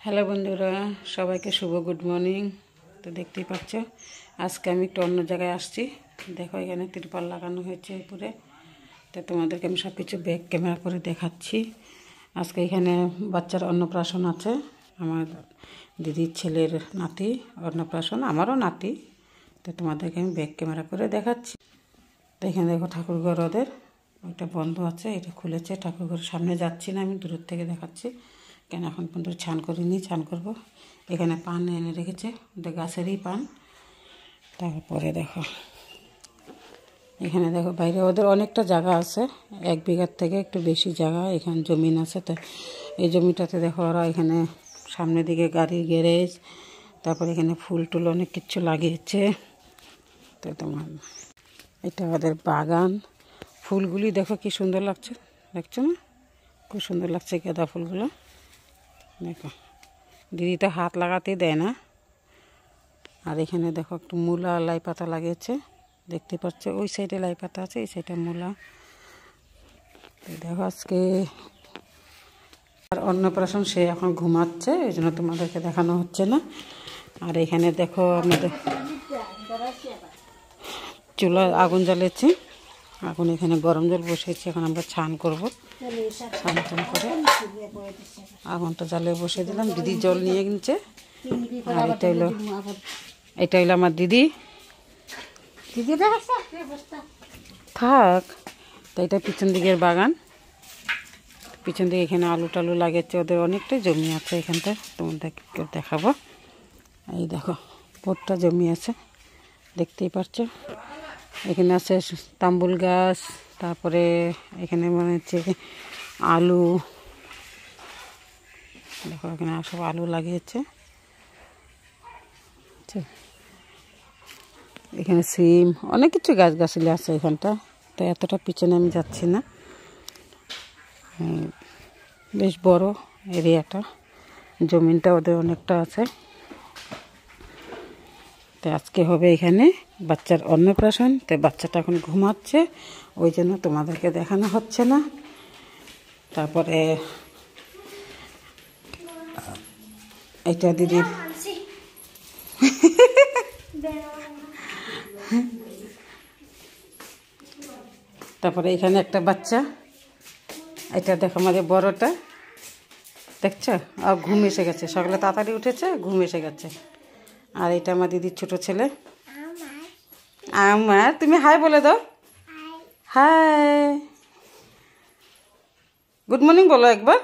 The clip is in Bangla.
হ্যালো বন্ধুরা, সবাইকে শুভ গুড মর্নিং। তো দেখতেই পাচ্ছ আজকে আমি একটু অন্য জায়গায় আসছি। দেখো এখানে তিরপল লাগানো হয়েছে উপরে। তো তোমাদেরকে আমি সব কিছু ব্যাক ক্যামেরা করে দেখাচ্ছি। আজকে এখানে বাচ্চার অন্নপ্রাশন আছে। আমার দিদির ছেলের নাতি অন্নপ্রাশন, আমারও নাতি। তো তোমাদেরকে আমি ব্যাক ক্যামেরা করে দেখাচ্ছি। তো এখানে দেখো ঠাকুরঘর, ওদের ওইটা বন্ধ আছে, এটা খুলেছে। ঠাকুরঘরের সামনে যাচ্ছি না, আমি দূর থেকে দেখাচ্ছি। কেন এখন পর্যন্ত ছান করিনি, ছান করব। এখানে পান এনে রেখেছে, ওটা গাছেরই পান। তারপরে দেখো এখানে দেখো বাইরে ওদের অনেকটা জায়গা আছে, 1 বিঘার থেকে একটু বেশি জায়গা এখানে জমিন আছে। তো এই জমিটাতে দেখো ওরা এখানে সামনের দিকে গাড়ির গ্যারেজ, তারপরে এখানে ফুল টুল অনেক কিছু লাগিয়েছে। তো তোমার এটা ওদের বাগান। ফুলগুলি দেখো কি সুন্দর লাগছে, দেখছো না? খুব সুন্দর লাগছে গাঁদা ফুলগুলো। দেখো দিদি তো হাত লাগাতেই দেয় না। আর এখানে দেখো একটু মূলা, লাই পাতা লাগিয়েছে, দেখতে পাচ্ছ। ওই সাইডে লাই পাতা আছে, এই সাইডে মূলা। দেখো আজকে আর অন্নপ্রাশন, সে এখন ঘুমাচ্ছে, এই জন্য তোমাদেরকে দেখানো হচ্ছে না। আর এখানে দেখো আমাদের চুলা আগুন জ্বালিয়েছি। এখন এখানে গরম জল বসিয়েছি, এখন আমরা ছান করব। ছান টান করে আগুনটা জ্বালিয়ে বসিয়ে দিলাম। দিদি জল নিয়ে নিচ্ছে। আর এটা হইলো আমার দিদি। থাক। তো এটা পিছন দিকের বাগান, পিছন দিকে এখানে আলু টালু লাগিয়েছে। ওদের অনেকটাই জমি আছে এখানটা, তোমাদেরকে দেখাবো। এই দেখো ভোটটা জমি আছে, দেখতেই পাচ্ছ। এখানে আছে তাম্বুল গাছ, তারপরে এখানে মনে হচ্ছে আলু। দেখো এখানে সব আলু লাগিয়েছে। এখানে সিম, অনেক কিছু গাছগাছালি আছে এখানটা। তো এতটা পিছনে আমি যাচ্ছি না, বেশ বড় এরিয়াটা, জমিনটা ওদের অনেকটা আছে। তো আজকে হবে এখানে বাচ্চার অন্নপ্রাশন। তো বাচ্চাটা এখন ঘুমাচ্ছে, ওই জন্য তোমাদেরকে দেখানো হচ্ছে না। তারপরে এটা দিদির তারপরে এখানে একটা বাচ্চা, এটা দেখো আমাদের বড়টা, দেখছো? আর ঘুম এসে গেছে, সকালে তাড়াতাড়ি উঠেছে, ঘুম এসে গেছে। আর এটা আমার দিদির ছোট ছেলে আমার। তুমি হাই বলে দাও, হাই। গুড মর্নিং বলো একবার।